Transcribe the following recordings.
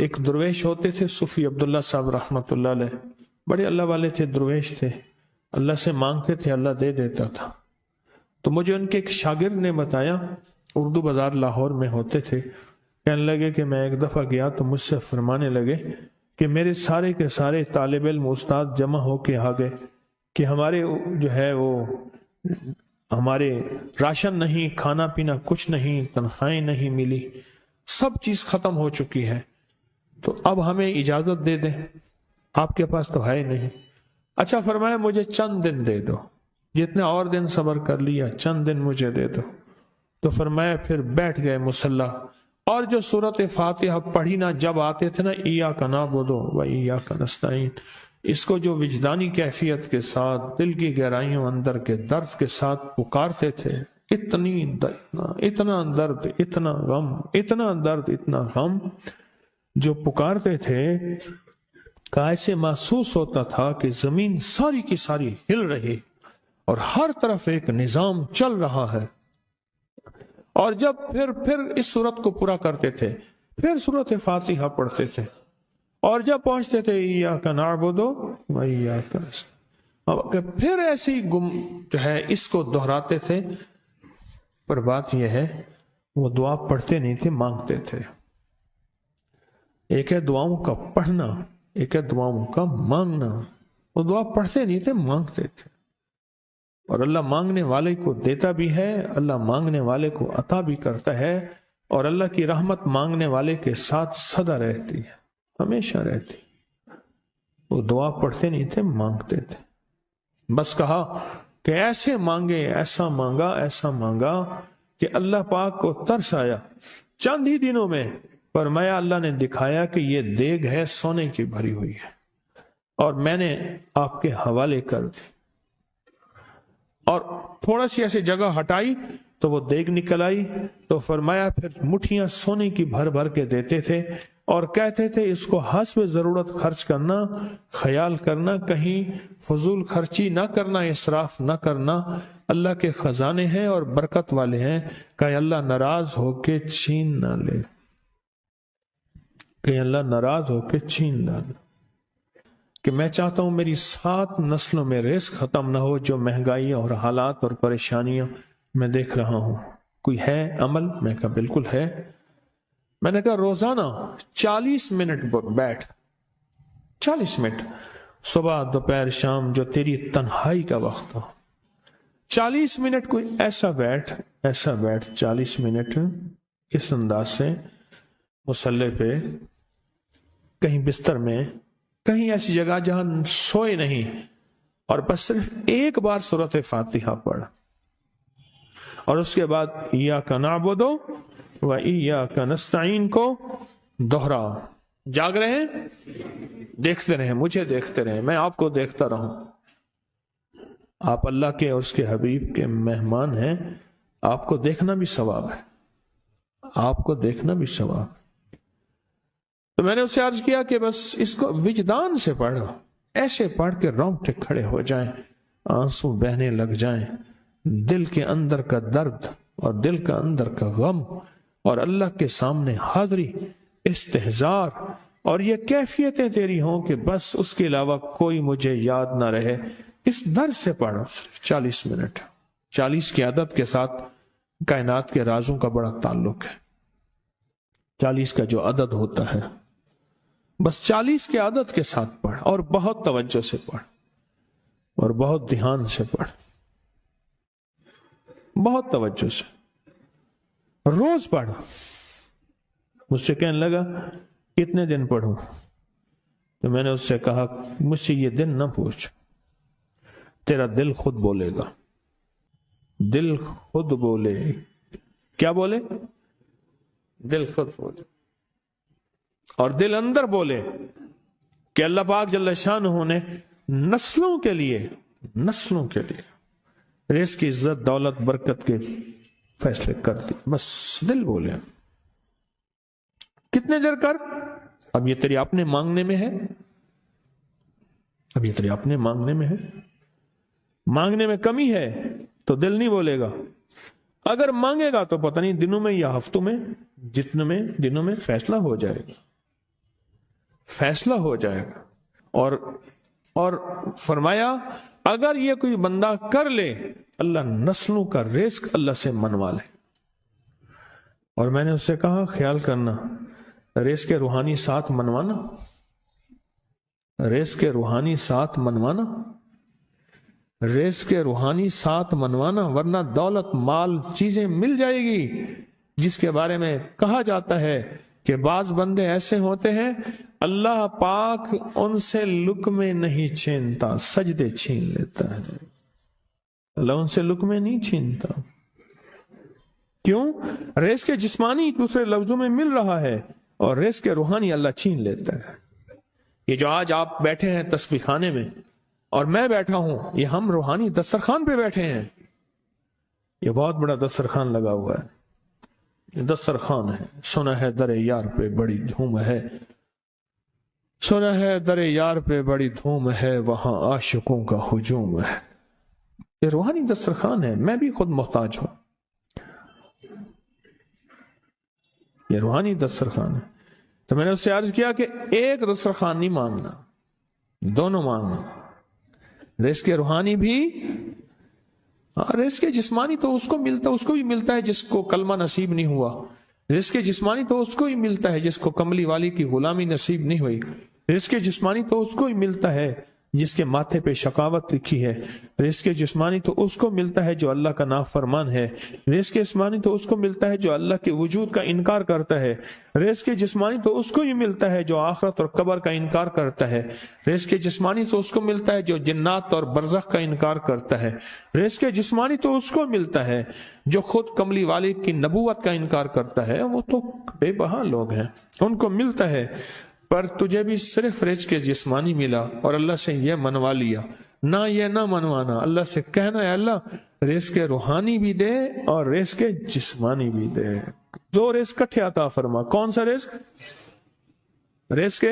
ایک درویش ہوتے تھے صوفی عبداللہ صاحب رحمۃ اللہ علیہ، بڑے اللہ والے تھے، درویش تھے، اللہ سے مانگتے تھے، اللہ دے دیتا تھا۔ تو مجھے ان کے ایک شاگرد نے بتایا، اردو بازار لاہور میں ہوتے تھے، کہنے لگے کہ میں ایک دفعہ گیا تو مجھ سے فرمانے لگے کہ میرے سارے کے سارے طالب علم استاد جمع ہو کے آ گئے کہ ہمارے جو ہے وہ ہمارے راشن نہیں، کھانا پینا کچھ نہیں، تنخواہیں نہیں ملی، سب چیز ختم ہو چکی ہے، تو اب ہمیں اجازت دے دیں، آپ کے پاس تو ہے نہیں۔ اچھا فرمایا مجھے چند دن دے دو، جتنے اور دن صبر کر لیا، چند دن مجھے دے دو۔ تو فرمایا پھر بیٹھ گئے مصلی، اور جو سورۃ فاتحہ پڑھی نا جب آتے تھے نا، ایاک نعبد و ایاک نستعین، اس کو جو وجدانی کیفیت کے ساتھ دل کی گہرائیوں اندر کے درد کے ساتھ پکارتے تھے، اتنا درد، اتنا غم، اتنا درد، اتنا غم جو پکارتے تھے کہ ایسے محسوس ہوتا تھا کہ زمین ساری کی ساری ہل رہی اور ہر طرف ایک نظام چل رہا ہے۔ اور جب پھر اس صورت کو پورا کرتے تھے، پھر سورۃ فاتحہ پڑھتے تھے، اور جب پہنچتے تھے ایاک نعبد و ایاک نستعین، پھر ایسے ہی جو ہے اس کو دہراتے تھے۔ پر بات یہ ہے وہ دعا پڑھتے نہیں تھے، مانگتے تھے۔ ایک ہے دعاؤں کا پڑھنا، ایک ہے دعاؤں کا مانگنا۔ وہ دعا پڑھتے نہیں تھے، مانگتے تھے، اور اللہ مانگنے والے کو دیتا بھی ہے، اللہ مانگنے والے کو عطا بھی کرتا ہے، اور اللہ کی رحمت مانگنے والے کے ساتھ سدا رہتی ہے، ہمیشہ رہتی۔ وہ دعا پڑھتے نہیں تھے، مانگتے تھے۔ بس کہا کہ ایسے مانگے، ایسا مانگا، ایسا مانگا کہ اللہ پاک کو ترس آیا۔ چند ہی دنوں میں فرمایا اللہ نے دکھایا کہ یہ دیگ ہے سونے کی بھری ہوئی ہے، اور میں نے آپ کے حوالے کر دی، اور تھوڑا سی ایسی جگہ ہٹائی تو وہ دیگ نکل آئی۔ تو فرمایا پھر مٹھیاں سونے کی بھر بھر کے دیتے تھے، اور کہتے تھے اس کو حسب ضرورت خرچ کرنا، خیال کرنا، کہیں فضول خرچی نہ کرنا، اسراف نہ کرنا، اللہ کے خزانے ہیں اور برکت والے ہیں، کہ اللہ ناراض ہو کے چھین نہ لے، کہ اللہ ناراض ہو کے چھین نہ لے۔ کہ میں چاہتا ہوں میری 7 نسلوں میں رزق ختم نہ ہو، جو مہنگائی اور حالات اور پریشانیاں میں دیکھ رہا ہوں۔ کوئی ہے عمل؟ میں کہا بالکل ہے۔ میں نے کہا روزانہ 40 منٹ بیٹھ، 40 منٹ صبح دوپہر شام، جو تیری تنہائی کا وقت ہو، 40 منٹ کوئی ایسا بیٹھ 40 منٹ اس انداز سے مصلی پہ، کہیں بستر میں، کہیں ایسی جگہ جہاں سوئے نہیں، اور بس صرف ایک بار سورۃ فاتحہ پڑھ، اور اس کے بعد ایاک نعبد و ایاک نستعین کو دوہرا۔ جاگ رہے ہیں؟ دیکھتے رہیں، مجھے دیکھتے رہیں، میں آپ کو دیکھتا رہوں۔ آپ اللہ کے اور اس کے حبیب کے مہمان ہیں، آپ کو دیکھنا بھی ثواب ہے، آپ کو دیکھنا بھی ثواب ہے۔ تو میں نے اس سے عرض کیا کہ بس اس کو وجدان سے پڑھو، ایسے پڑھ کے رونگٹے کھڑے ہو جائیں، آنسو بہنے لگ جائیں، دل کے اندر کا درد اور دل کا اندر کا غم، اور اللہ کے سامنے حاضری، استحضار، اور یہ کیفیتیں تیری ہوں کہ بس اس کے علاوہ کوئی مجھے یاد نہ رہے۔ اس درد سے پڑھو صرف 40 منٹ۔ 40 کی عدد کے ساتھ کائنات کے رازوں کا بڑا تعلق ہے۔ 40 کا جو عدد ہوتا ہے، بس 40 کے عدد کے ساتھ پڑھ، اور بہت توجہ سے پڑھ، اور بہت دھیان سے پڑھ، بہت توجہ سے، روز پڑھ۔ مجھ سے کہنے لگا کتنے دن پڑھوں؟ تو میں نے اس سے کہا مجھ سے یہ دن نہ پوچھ، تیرا دل خود بولے گا، دل خود بولے۔ کیا بولے؟ دل خود بولے، اور دل اندر بولے کہ اللہ پاک جل شانہ نے نسلوں کے لیے رزق کی عزت، دولت، برکت کے فیصلے کر دی۔ بس دل بولے۔ کتنے دیر کر؟ اب یہ تیری اپنے مانگنے میں ہے، اب یہ تیری اپنے مانگنے میں ہے۔ مانگنے میں کمی ہے تو دل نہیں بولے گا، اگر مانگے گا تو پتہ نہیں دنوں میں یا ہفتوں میں، جتنے میں دنوں میں فیصلہ ہو جائے گا۔ فیصلہ ہو جائے گا۔ اور فرمایا اگر یہ کوئی بندہ کر لے، اللہ نسلوں کا رزق اللہ سے منوا لے۔ اور میں نے اس سے کہا خیال کرنا، رزق کے روحانی ساتھ منوانا، رزق کے روحانی ساتھ منوانا، رزق کے روحانی ساتھ منوانا، ورنہ دولت مال چیزیں مل جائے گی جس کے بارے میں کہا جاتا ہے کہ بعض بندے ایسے ہوتے ہیں اللہ پاک ان سے لقمے نہیں چھینتا، سجدے چھین لیتا ہے۔ اللہ ان سے لقمے نہیں چھینتا، کیوں؟ رزق جسمانی دوسرے لفظوں میں مل رہا ہے، اور رزق روحانی اللہ چھین لیتا ہے۔ یہ جو آج آپ بیٹھے ہیں تسبیح خانے میں اور میں بیٹھا ہوں، یہ ہم روحانی دسترخوان پہ بیٹھے ہیں۔ یہ بہت بڑا دسترخوان لگا ہوا ہے، یہ دسترخوان ہے۔ سنا ہے در یار پہ بڑی دھوم ہے، سنا ہے در یار پہ بڑی دھوم ہے، وہاں عاشقوں کا ہجوم ہے۔ یہ روحانی دسترخوان ہے، میں بھی خود محتاج ہوں۔ یہ روحانی دسترخوان ہے۔ تو میں نے اس سے عرض کیا کہ ایک دسترخوان نہیں مانگنا، دونوں مانگنا، رزق روحانی بھی اور رزق جسمانی تو اس کو بھی ملتا ہے جس کو کلمہ نصیب نہیں ہوا، رزق جسمانی تو اس کو ہی ملتا ہے جس کو کملی والی کی غلامی نصیب نہیں ہوئی، رزق جسمانی تو اس کو ہی ملتا ہے جس کے ماتھے پہ شقاوت لکھی ہے، رزق جسمانی تو اس کو ملتا ہے جو اللہ کا نافرمان ہے، رزق جسمانی تو اس کو ملتا ہے جو اللہ کے وجود کا انکار کرتا ہے، رزق جسمانی تو اس کو ہی ملتا ہے جو آخرت اور قبر کا انکار کرتا ہے، رزق جسمانی تو اس کو ملتا ہے جو جنات اور برزخ کا انکار کرتا ہے، رزق جسمانی تو اس کو ملتا ہے جو خود کملی والی کی نبوت کا انکار کرتا ہے۔ وہ تو بے بہا لوگ ہیں، ان کو ملتا ہے، پر تجھے بھی صرف رزق جسمانی ملا اور اللہ سے یہ منوا لیا، نہ یہ نہ منوانا، اللہ سے کہنا ہے اللہ رزق روحانی بھی دے اور رزق جسمانی بھی دے، دو رزق کٹھے عطا فرما۔ کون سا رزق؟ رزق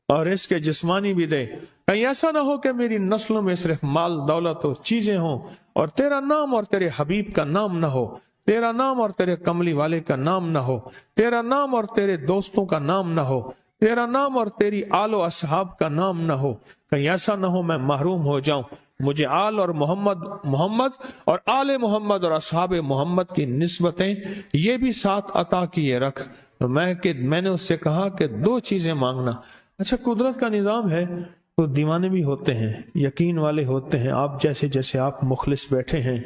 اور رزق جسمانی بھی دے۔ کہیں ایسا نہ ہو کہ میری نسلوں میں صرف مال دولت و چیزیں ہوں اور تیرا نام اور تیرے حبیب کا نام نہ ہو، تیرا نام اور تیرے کملی والے کا نام نہ ہو، تیرا نام اور تیرے دوستوں کا نام نہ ہو، تیرا نام اور تیری آل و اصحاب کا نام نہ ہو۔ کہیں ایسا نہ ہو میں محروم ہو جاؤں، مجھے آل اور محمد اور آل محمد اور اصحاب محمد کی نسبتیں یہ بھی ساتھ عطا کیے رکھ۔ میں نے اس سے کہا کہ دو چیزیں مانگنا۔ اچھا، قدرت کا نظام ہے تو دیوانے بھی ہوتے ہیں، یقین والے ہوتے ہیں، آپ جیسے آپ مخلص بیٹھے ہیں،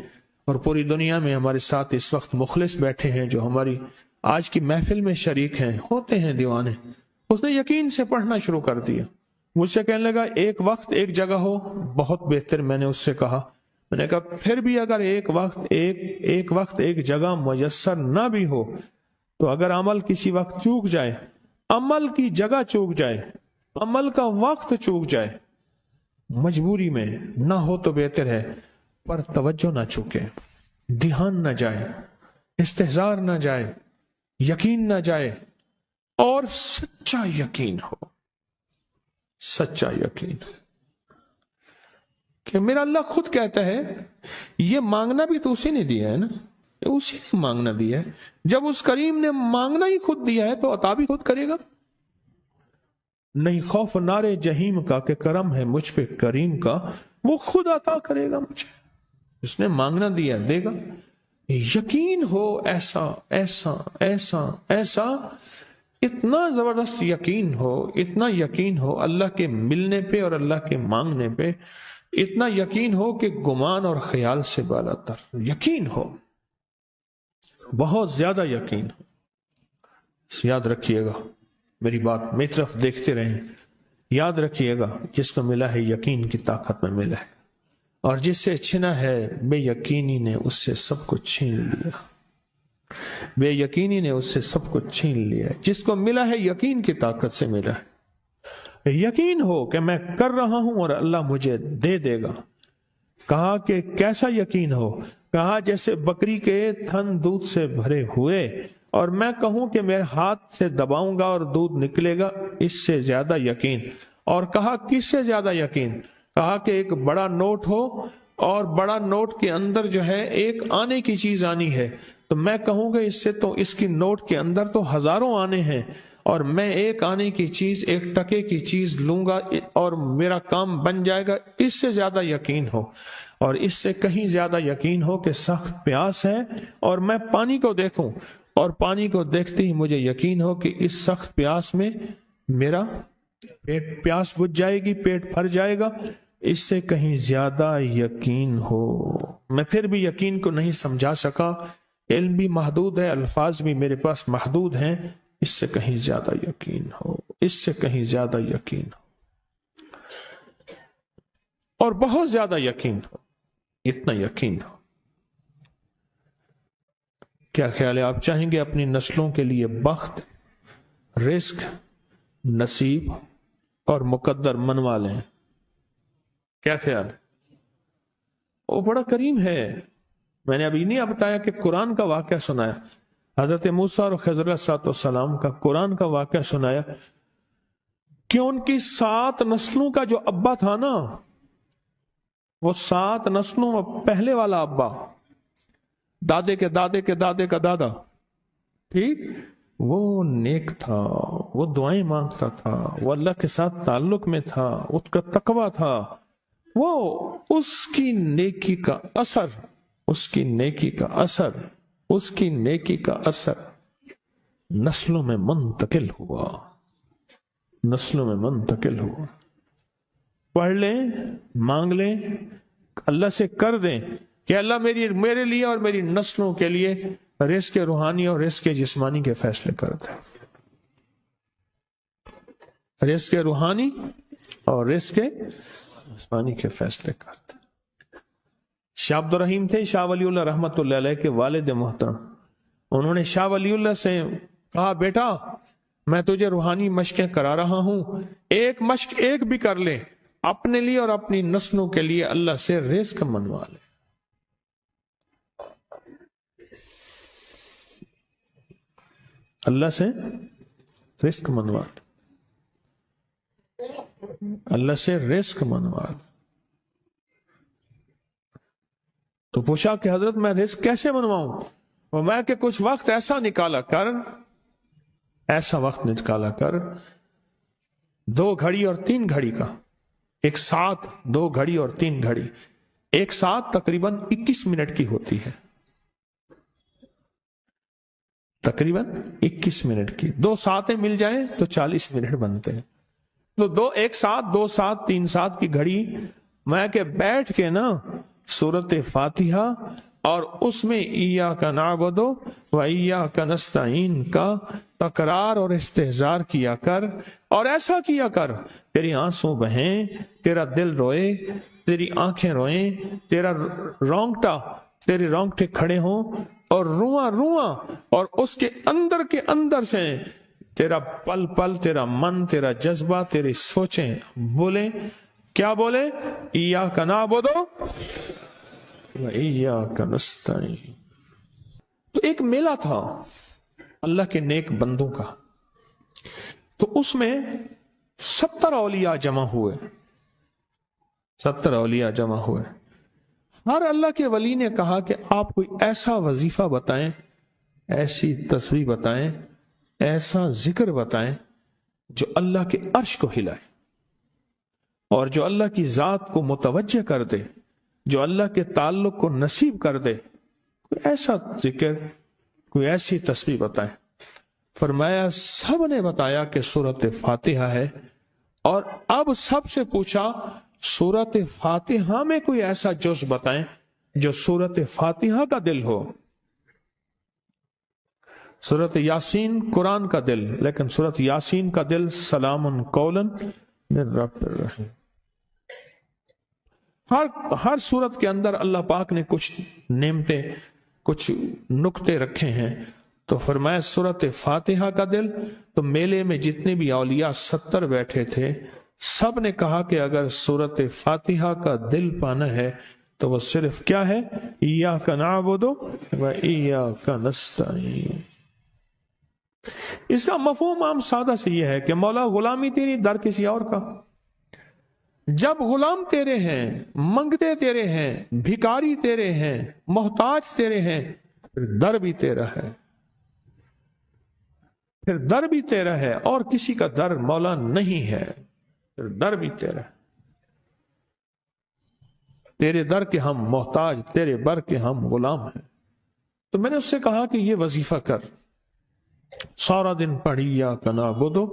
اور پوری دنیا میں ہمارے ساتھ اس وقت مخلص بیٹھے ہیں جو ہماری آج کی محفل میں شریک ہیں، ہوتے ہیں دیوانے۔ اس نے یقین سے پڑھنا شروع کر دیا، مجھ سے کہنے لگا ایک وقت ایک جگہ ہو بہت بہتر۔ میں نے اس سے کہا، میں نے کہا پھر بھی اگر ایک وقت ایک جگہ میسر نہ بھی ہو تو اگر عمل کسی وقت چوک جائے، عمل کی جگہ چوک جائے، عمل کا وقت چوک جائے، مجبوری میں نہ ہو تو بہتر ہے، پر توجہ نہ چوکے، دھیان نہ جائے، استحضار نہ جائے، یقین نہ جائے، اور سچا یقین ہو، سچا یقین کہ میرا اللہ خود کہتا ہے یہ مانگنا بھی تو اسی نے دیا ہے نا، اسی نے مانگنا دیا ہے۔ جب اس کریم نے مانگنا ہی خود دیا ہے تو عطا بھی خود کرے گا۔ نہیں خوف نارے جہیم کا کہ کرم ہے مجھ پہ کریم کا، وہ خود عطا کرے گا مجھے، اس نے مانگنا دیا دے گا۔ یقین ہو ایسا ایسا ایسا ایسا، اتنا زبردست یقین ہو، اتنا یقین ہو اللہ کے ملنے پہ اور اللہ کے مانگنے پہ، اتنا یقین ہو کہ گمان اور خیال سے بالا تر یقین ہو، بہت زیادہ یقین ہو۔ یاد رکھیے گا میری بات، میری طرف دیکھتے رہیں، یاد رکھیے گا جس کو ملا ہے یقین کی طاقت میں ملا ہے، اور جس سے چھنا ہے بے یقینی نے اس سے سب کچھ چھین لیا، بے یقینی نے اس سے سب کچھ چھین لیا۔ جس کو ملا ہے یقین کی طاقت سے ملا ہے، یقین ہو کہ میں کر رہا ہوں اور اللہ مجھے دے دے گا۔ کہا کہ کیسا یقین ہو؟ کہا جیسے بکری کے تھن دودھ سے بھرے ہوئے اور میں کہوں کہ میرے ہاتھ سے دباؤں گا اور دودھ نکلے گا، اس سے زیادہ یقین۔ اور کہا کس سے زیادہ یقین؟ کہا کہ ایک بڑا نوٹ ہو اور بڑا نوٹ کے اندر جو ہے ایک آنے کی چیز آنی ہے، تو میں کہوں گا اس سے تو اس کی نوٹ کے اندر تو ہزاروں آنے ہیں، اور میں ایک آنے کی چیز، ایک ٹکے کی چیز لوں گا اور میرا کام بن جائے گا، اس سے زیادہ یقین ہو، اور اس سے کہیں زیادہ یقین ہو کہ سخت پیاس ہے اور میں پانی کو دیکھوں اور پانی کو دیکھتے ہی مجھے یقین ہو کہ اس سخت پیاس میں میرا پیاس بجھ جائے گی، پیٹ بھر جائے گا، اس سے کہیں زیادہ یقین ہو۔ میں پھر بھی یقین کو نہیں سمجھا سکا، علم بھی محدود ہے، الفاظ بھی میرے پاس محدود ہیں، اس سے کہیں زیادہ یقین ہو، اس سے کہیں زیادہ یقین ہو، اور بہت زیادہ یقین ہو، اتنا یقین ہو۔ کیا خیال ہے؟ آپ چاہیں گے اپنی نسلوں کے لیے بخت، رزق، نصیب اور مقدر منوا لیں؟ کیا خیال ہے؟ وہ بڑا کریم ہے۔ میں نے ابھی نہیں بتایا کہ قرآن کا واقعہ سنایا، حضرت موسیٰ اور خضر علیہ السلام کا قرآن کا واقعہ سنایا کہ ان کی 7 نسلوں کا جو ابا تھا نا، وہ 7 نسلوں میں پہلے والا ابا، دادے کے دادے کے دادے کا دادا، ٹھیک، وہ نیک تھا، وہ دعائیں مانگتا تھا، وہ اللہ کے ساتھ تعلق میں تھا، اس کا تقویٰ تھا، وہ اس کی نیکی کا اثر، اس کی نیکی کا اثر، اس کی نیکی کا اثر نسلوں میں منتقل ہوا، نسلوں میں منتقل ہوا۔ پڑھ لیں، مانگ لیں، اللہ سے کر دیں کہ اللہ میرے لیے اور میری نسلوں کے لیے رزق روحانی اور رزق جسمانی کے فیصلے کر دیں، رزق روحانی اور رزق جسمانی کے فیصلے کر دیں۔ شاہ عبد الرحیم تھے شاہ ولی اللہ رحمت اللہ علیہ کے والد محترم، انہوں نے شاہ ولی اللہ سے کہا، بیٹا میں تجھے روحانی مشقیں کرا رہا ہوں، ایک مشق ایک بھی کر لے، اپنے لیے اور اپنی نسلوں کے لیے اللہ سے رزق منوا لے۔ اللہ سے رزق منوا لے، اللہ سے رزق منوا لے۔ تو پوچھا کہ حضرت میں رزق کیسے منواؤں؟ وہ میں کہ کچھ وقت ایسا نکالا کر، ایسا وقت نکالا کر 2 گھڑی اور 3 گھڑی کا، ایک ساتھ 2 گھڑی اور 3 گھڑی، ایک ساتھ تقریباً 21 منٹ کی ہوتی ہے، تقریباً 21 منٹ کی، 2 ساتیں مل جائیں تو 40 منٹ بنتے ہیں، تو ایک ساتھ 2 ساتھ 3 ساتھ کی گھڑی میں کہ بیٹھ کے نا سورت فاتحہ اور اس میں ایاک نعبد و ایاک نستعین کا تکرار اور استحضار کیا کر، اور ایسا کیا کر تیری آنسوں بہیں، تیرا دل روئے، تیری آنکھیں روئیں، تیرا تیرے رونگٹے کھڑے ہوں اور رواں رواں، اور اس کے اندر سے تیرا پل پل، تیرا من، تیرا جذبہ، تیری سوچیں بولیں، کیا بولے؟ ایاک نعبد و ایاک نستعین۔ تو ایک میلہ تھا اللہ کے نیک بندوں کا، تو اس میں 70 اولیاء جمع ہوئے، 70 اولیاء جمع ہوئے۔ ہر اللہ کے ولی نے کہا کہ آپ کوئی ایسا وظیفہ بتائیں، ایسی تسبیح بتائیں، ایسا ذکر بتائیں جو اللہ کے عرش کو ہلائے اور جو اللہ کی ذات کو متوجہ کر دے، جو اللہ کے تعلق کو نصیب کر دے، کوئی ایسا ذکر، کوئی ایسی تسبیح بتائیں۔ فرمایا سب نے بتایا کہ سورت فاتحہ ہے، اور اب سب سے پوچھا سورت فاتحہ میں کوئی ایسا جز بتائیں جو سورت فاتحہ کا دل ہو۔ سورت یاسین قرآن کا دل، لیکن سورت یاسین کا دل سلام قولا من رب الرحیم۔ ہر سورت کے اندر اللہ پاک نے کچھ نعمتیں، کچھ نکتے رکھے ہیں، تو فرمایا سورت فاتحہ کا دل۔ تو میلے میں جتنے بھی اولیاء 70 بیٹھے تھے، سب نے کہا کہ اگر سورت فاتحہ کا دل پانا ہے تو وہ صرف کیا ہے؟ ایاک نعبد و ایاک نستعین۔ اس کا مفہوم عام سادہ سے یہ ہے کہ مولا غلامی تیری، در کسی اور کا۔ جب غلام تیرے ہیں، منگتے تیرے ہیں، بھکاری تیرے ہیں، محتاج تیرے ہیں، پھر در بھی تیرا ہے، پھر در بھی تیرا ہے اور کسی کا در مولا نہیں ہے، پھر در بھی تیرا ہے، تیرے در کے ہم محتاج، تیرے بر کے ہم غلام ہیں۔ تو میں نے اس سے کہا کہ یہ وظیفہ کر، سارا دن پڑھی یا کنا بدو،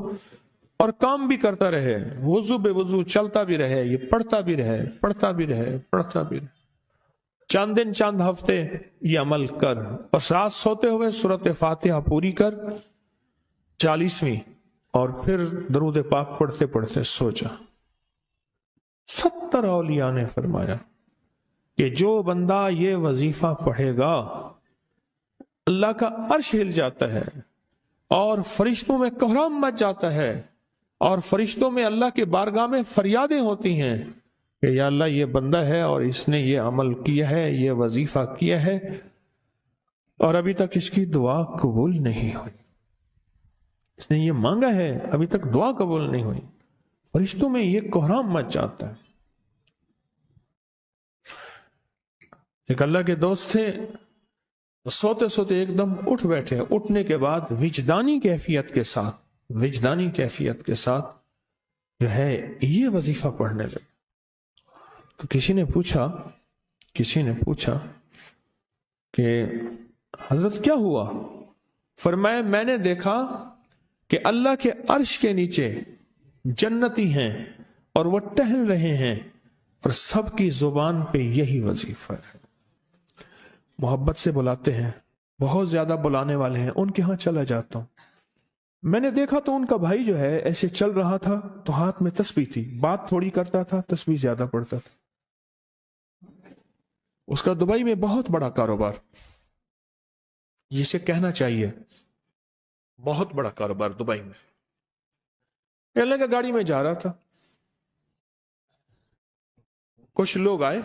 اور کام بھی کرتا رہے، وضو بے وضو چلتا بھی رہے، یہ پڑھتا بھی رہے، پڑھتا بھی رہے، پڑھتا بھی رہے، چند دن چند ہفتے یہ عمل کر، بس رات سوتے ہوئے سورۃ فاتحہ پوری کر 40ویں، اور پھر درود پاک پڑھتے پڑھتے سو جا۔ 70 اولیاء نے فرمایا کہ جو بندہ یہ وظیفہ پڑھے گا اللہ کا عرش ہل جاتا ہے اور فرشتوں میں کوہرام مچ جاتا ہے، اور فرشتوں میں اللہ کے بارگاہ میں فریادیں ہوتی ہیں کہ یا اللہ یہ بندہ ہے اور اس نے یہ عمل کیا ہے، یہ وظیفہ کیا ہے، اور ابھی تک اس کی دعا قبول نہیں ہوئی، اس نے یہ مانگا ہے ابھی تک دعا قبول نہیں ہوئی، فرشتوں میں یہ کوہرام مچ جاتا ہے۔ ایک اللہ کے دوست تھے، سوتے سوتے ایک دم اٹھ بیٹھے، اٹھنے کے بعد وجدانی کیفیت کے ساتھ جو ہے یہ وظیفہ پڑھنے لگے۔ تو کسی نے پوچھا کہ حضرت کیا ہوا؟ فرمایا میں نے دیکھا کہ اللہ کے عرش کے نیچے جنتی ہیں اور وہ ٹہل رہے ہیں اور سب کی زبان پہ یہی وظیفہ ہے۔ محبت سے بلاتے ہیں، بہت زیادہ بلانے والے ہیں، ان کے ہاں چلا جاتا ہوں، میں نے دیکھا تو ان کا بھائی جو ہے ایسے چل رہا تھا تو ہاتھ میں تسبیح تھی، بات تھوڑی کرتا تھا، تسبیح زیادہ پڑھتا تھا۔ اس کا دبئی میں بہت بڑا کاروبار، جسے کہنا چاہیے بہت بڑا کاروبار دبئی میں۔ اللہ کا گاڑی میں جا رہا تھا، کچھ لوگ آئے،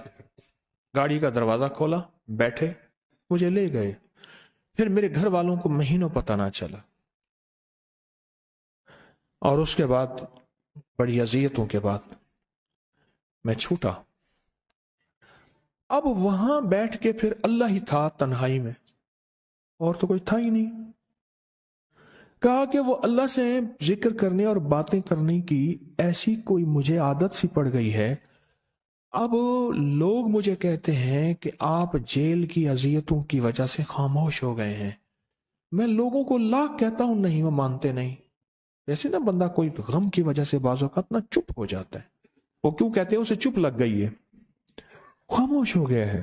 گاڑی کا دروازہ کھولا، بیٹھے، مجھے لے گئے، پھر میرے گھر والوں کو مہینوں پتہ نہ چلا، اور اس کے بعد بڑی اذیتوں کے بعد میں چھوٹا۔ اب وہاں بیٹھ کے پھر اللہ ہی تھا تنہائی میں، اور تو کچھ تھا ہی نہیں۔ کہا کہ وہ اللہ سے ذکر کرنے اور باتیں کرنے کی ایسی کوئی مجھے عادت سی پڑ گئی ہے، اب لوگ مجھے کہتے ہیں کہ آپ جیل کی اذیتوں کی وجہ سے خاموش ہو گئے ہیں، میں لوگوں کو لاکھ کہتا ہوں، نہیں، وہ مانتے نہیں۔ جیسے نا بندہ کوئی غم کی وجہ سے بعض اوقات نا چپ ہو جاتا ہے، وہ کیوں کہتے ہیں؟ اسے چپ لگ گئی ہے، خاموش ہو گیا ہے۔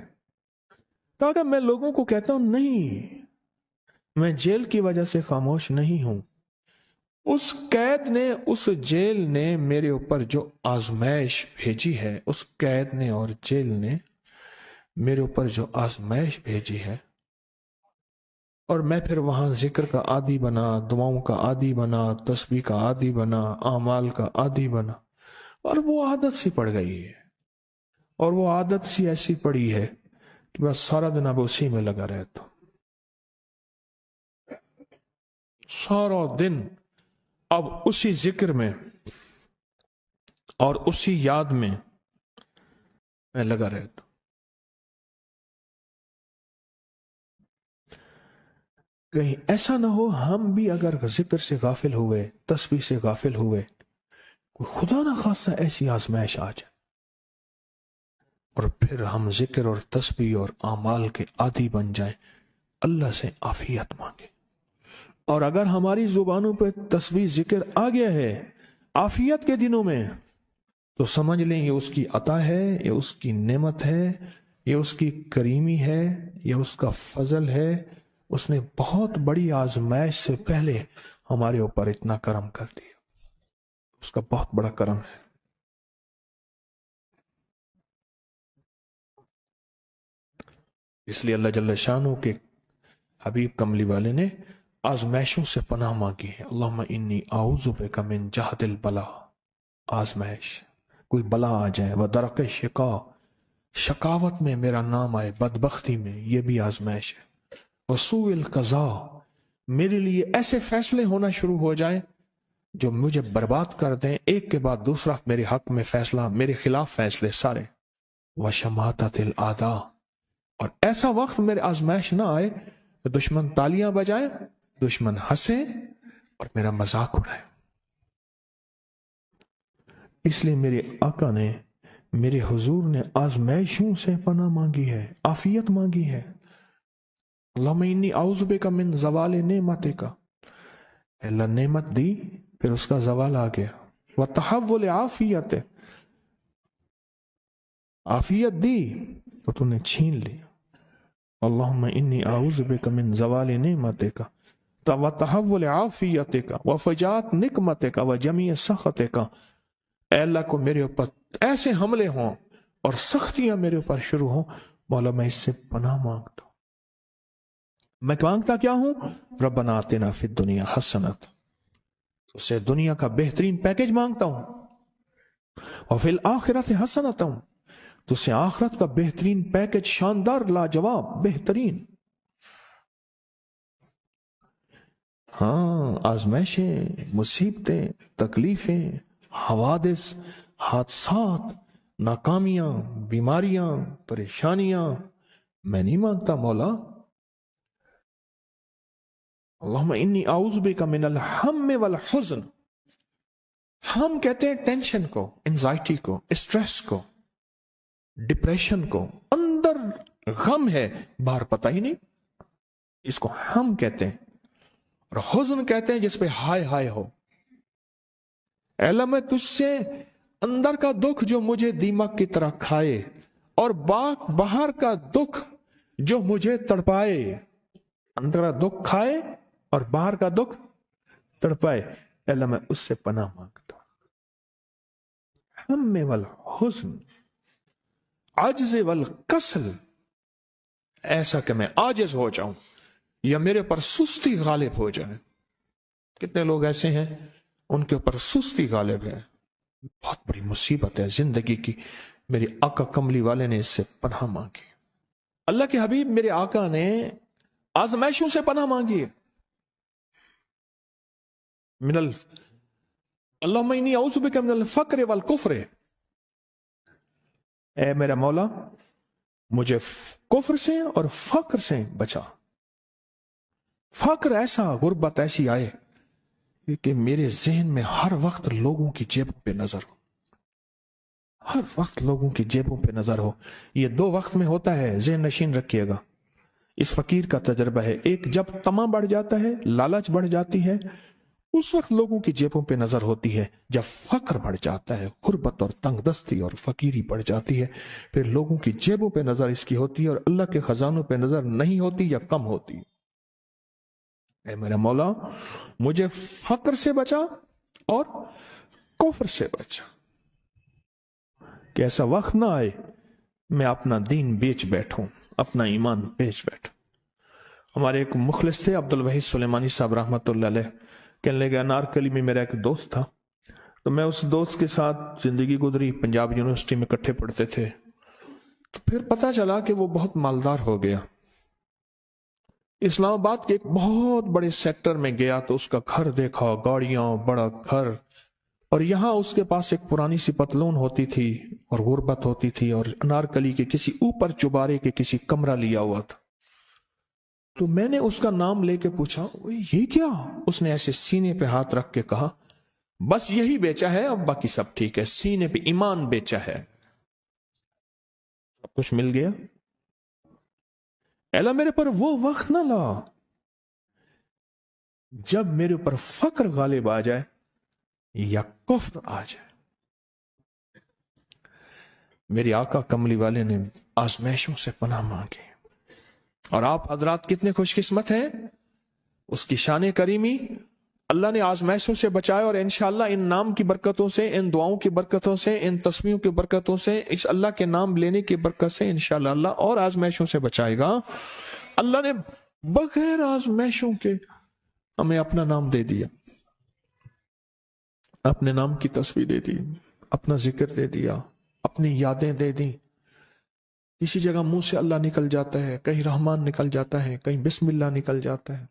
کہا کہ میں لوگوں کو کہتا ہوں نہیں، میں جیل کی وجہ سے خاموش نہیں ہوں، اس قید نے، اس جیل نے میرے اوپر جو آزمائش بھیجی ہے، اس قید نے اور جیل نے میرے اوپر جو آزمائش بھیجی ہے، اور میں پھر وہاں ذکر کا عادی بنا، دعاؤں کا عادی بنا، تسبیح کا عادی بنا، اعمال کا عادی بنا، اور وہ عادت سی پڑ گئی ہے، اور وہ عادت سی ایسی پڑی ہے کہ بس سارا دن اب اسی میں لگا رہتا ہوں، سارا دن اب اسی ذکر میں اور اسی یاد میں لگا رہتا ہوں۔ کہیں ایسا نہ ہو ہم بھی اگر ذکر سے غافل ہوئے، تسبیح سے غافل ہوئے، خدا نہ خاصہ ایسی آزمائش آ جائے اور پھر ہم ذکر اور تسبیح اور اعمال کے عادی بن جائیں، اللہ سے عافیت مانگے۔ اور اگر ہماری زبانوں پہ تسبیح ذکر آ گیا ہے عافیت کے دنوں میں، تو سمجھ لیں یہ اس کی عطا ہے، یہ اس کی نعمت ہے، یہ اس کی کریمی ہے، یہ اس کا فضل ہے، اس نے بہت بڑی آزمائش سے پہلے ہمارے اوپر اتنا کرم کر دیا، اس کا بہت بڑا کرم ہے۔ اس لیے اللہ جل شانہ کے حبیب کملی والے نے آزمائشوں سے پناہ مانگی ہے، اللہم انی اعوذ بک من جہد البلا، آزمائش، کوئی بلا آ جائے، ودرک شقا، شقاوت میں میرا نام آئے، بدبختی میں، یہ بھی آزمائش ہے، وسوء القضاء، میرے لیے ایسے فیصلے ہونا شروع ہو جائیں جو مجھے برباد کر دیں، ایک کے بعد دوسرا میرے حق میں فیصلہ، میرے خلاف فیصلے سارے، وشماتت الاعداء، اور ایسا وقت میرے آزمائش نہ آئے کہ دشمن تالیاں بجائیں، دشمن ہنسے اور میرا مذاق اڑائے. اس لیے میرے آقا نے، میرے حضور نے آزمائشوں سے پناہ مانگی ہے، عافیت مانگی ہے. اللہم انی اعوذ بک من زوال نعمتک. اللہ نعمت دی پھر اس کا زوال آ گیا. وتحول عافیت، عافیت دی تو تم نے چھین لی. اللہم انی اعوذ بک من زوال نعمتک وتحول عافیتک وفجاءت نقمتک وجمیع سخطک. اے اللہ کو میرے اوپر ایسے حملے ہوں اور سختیاں میرے اوپر شروع ہوں، مولا میں اس سے پناہ مانگتا ہوں. میں مانگتا کیا ہوں؟ ربنا آتنا فی الدنیا حسنۃ، اس سے دنیا کا بہترین پیکج مانگتا ہوں. وفی الآخرۃ حسنۃ، تو سے آخرت کا بہترین پیکج، شاندار، لاجواب، بہترین. ہاں، آزمائشیں، مصیبتیں، تکلیفیں، حوادث، حادثات، ناکامیاں، بیماریاں، پریشانیاں میں نہیں مانگتا مولا. اللہم انی اعوذ بک من الہم والحزن. ہم کہتے ہیں ٹینشن کو، انزائٹی کو، اسٹریس کو، ڈپریشن کو. اندر غم ہے، باہر پتہ ہی نہیں، اس کو ہم کہتے ہیں. اور حزن کہتے ہیں جس پہ ہائے ہائے ہو. اے اللہ میں تجھ سے اندر کا دکھ جو مجھے دیمک کی طرح کھائے، اور باہر کا دکھ جو مجھے تڑپائے. اندر کا دکھ کھائے اور باہر کا دکھ تڑپائے، اے اللہ میں اس سے پناہ مانگتا ہوں. ہم والحزن، عجز والکسل، ایسا کہ میں عاجز ہو جاؤں یا میرے پر سستی غالب ہو جائے. کتنے لوگ ایسے ہیں ان کے اوپر سستی غالب ہے. بہت بڑی مصیبت ہے زندگی کی. میرے آقا کملی والے نے اس سے پناہ مانگی. اللہ کے حبیب میرے آقا نے آزمائشوں سے پناہ مانگی ہے. اللہم انی اعوذ بک من الفقر والکفر. اے میرا مولا مجھے کفر سے اور فقر سے بچا. فقر ایسا، غربت ایسی آئے کہ میرے ذہن میں ہر وقت لوگوں کی جیبوں پہ نظر ہو. ہر وقت لوگوں کی جیبوں پہ نظر ہو. یہ 2 وقت میں ہوتا ہے، ذہن نشین رکھیے گا. اس فقیر کا تجربہ ہے. ایک جب طمع بڑھ جاتا ہے، لالچ بڑھ جاتی ہے، اس وقت لوگوں کی جیبوں پہ نظر ہوتی ہے. جب فقر بڑھ جاتا ہے، غربت اور تنگ دستی اور فقیری بڑھ جاتی ہے، پھر لوگوں کی جیبوں پہ نظر اس کی ہوتی ہے اور اللہ کے خزانوں پہ نظر نہیں ہوتی یا کم ہوتی. اے میرا مولا مجھے فقر سے بچا اور کفر سے بچا، کہ ایسا وقت نہ آئے میں اپنا دین بیچ بیٹھوں، اپنا ایمان بیچ بیٹھوں. ہمارے ایک مخلص تھے عبد الوحید سلیمانی صاحب رحمۃ اللہ علیہ. کہنے لگا انارکلی میں میرا ایک دوست تھا، تو میں اس دوست کے ساتھ زندگی گزری. پنجاب یونیورسٹی میں اکٹھے پڑھتے تھے. تو پھر پتا چلا کہ وہ بہت مالدار ہو گیا. اسلام آباد کے ایک بہت بڑے سیکٹر میں گیا تو اس کا گھر دیکھا، گاڑیاں، بڑا گھر. اور یہاں اس کے پاس ایک پرانی سی پتلون ہوتی تھی اور غربت ہوتی تھی، اور انارکلی کے کسی اوپر چبارے کے کسی کمرہ لیا ہوا تھا. تو میں نے اس کا نام لے کے پوچھا یہ کیا؟ اس نے ایسے سینے پہ ہاتھ رکھ کے کہا بس یہی بیچا ہے، اب باقی سب ٹھیک ہے. سینے پہ ایمان بیچا ہے، سب کچھ مل گیا. اللہ میرے پر وہ وقت نہ لا جب میرے اوپر فقر غالب آ جائے یا کفر آ جائے. میرے آقا کملی والے نے آزمائشوں سے پناہ مانگی. اور آپ حضرات کتنے خوش قسمت ہیں، اس کی شان کریمی. اللہ نے آزمائشوں سے بچایا، اور انشاءاللہ ان نام کی برکتوں سے، ان دعاؤں کی برکتوں سے، ان تسبیحوں کی برکتوں سے، اس اللہ کے نام لینے کی برکت سے انشاءاللہ اللہ اور آزمائشوں سے بچائے گا. اللہ نے بغیر آزمائشوں کے ہمیں اپنا نام دے دیا، اپنے نام کی تسبیح دے دی، اپنا ذکر دے دیا، اپنی یادیں دے دی. کسی جگہ منہ سے اللہ نکل جاتا ہے، کہیں رحمان نکل جاتا ہے، کہیں بسم اللہ نکل جاتا ہے.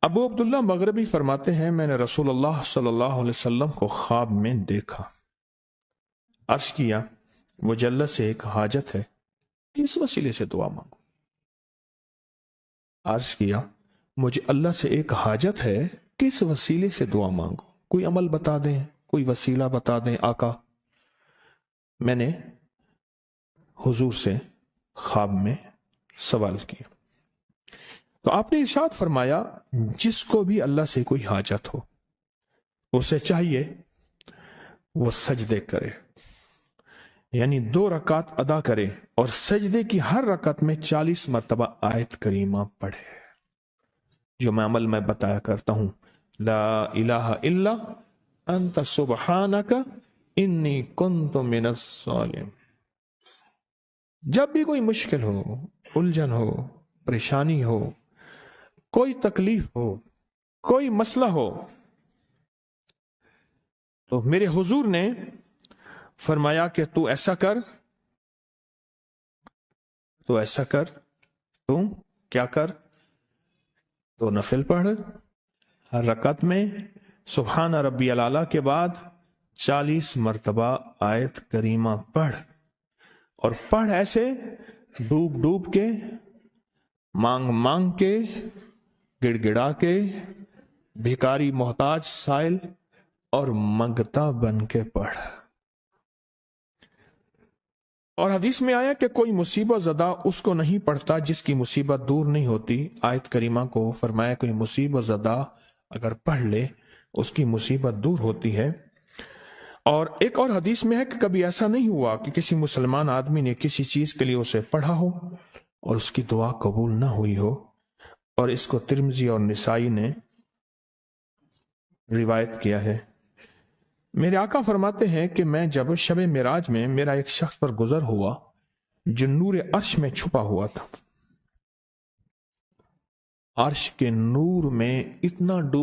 ابو عبداللہ مغربی فرماتے ہیں میں نے رسول اللہ صلی اللہ علیہ وسلم کو خواب میں دیکھا. عرض کیا وہ جل سے ایک حاجت ہے، اس وسیلے سے دعا مانگو. عرض کیا مجھے اللہ سے ایک حاجت ہے، کس وسیلے سے دعا مانگو، کوئی عمل بتا دیں، کوئی وسیلہ بتا دیں آقا۔ میں نے حضور سے خواب میں سوال کیا تو آپ نے ارشاد فرمایا جس کو بھی اللہ سے کوئی حاجت ہو اسے چاہیے وہ سجدے کرے، یعنی 2 رکعت ادا کرے اور سجدے کی ہر رکعت میں 40 مرتبہ آیت کریمہ پڑھے، جو میں عمل میں بتایا کرتا ہوں، لا الہ الا انت سبحانک انی کنت من الظالمین۔ جب بھی کوئی مشکل ہو، الجھن ہو، پریشانی ہو، کوئی تکلیف ہو، کوئی مسئلہ ہو، تو میرے حضور نے فرمایا کہ تو ایسا کر، تو ایسا کر، تو کیا کر، تو نفل پڑھ، ہر رکعت میں سبحان ربی الاعلیٰ کے بعد 40 مرتبہ آیت کریمہ پڑھ، اور پڑھ ایسے ڈوب ڈوب کے، مانگ مانگ کے، گڑ گڑا کے، بھکاری محتاج سائل اور منگتا بن کے پڑھ۔ اور حدیث میں آیا کہ کوئی مصیبت زدہ اس کو نہیں پڑھتا جس کی مصیبت دور نہیں ہوتی۔ آیت کریمہ کو فرمایا کوئی مصیبت زدہ اگر پڑھ لے اس کی مصیبت دور ہوتی ہے۔ اور ایک اور حدیث میں ہے کہ کبھی ایسا نہیں ہوا کہ کسی مسلمان آدمی نے کسی چیز کے لیے اسے پڑھا ہو اور اس کی دعا قبول نہ ہوئی ہو، اور اس کو ترمذی اور نسائی نے روایت کیا ہے۔ میرے آقا فرماتے ہیں کہ میں جب شب معراج میں میرا ایک شخص پر گزر ہوا جو نور عرش میں چھپا ہوا تھا، عرش کے نور میں اتنا ڈوب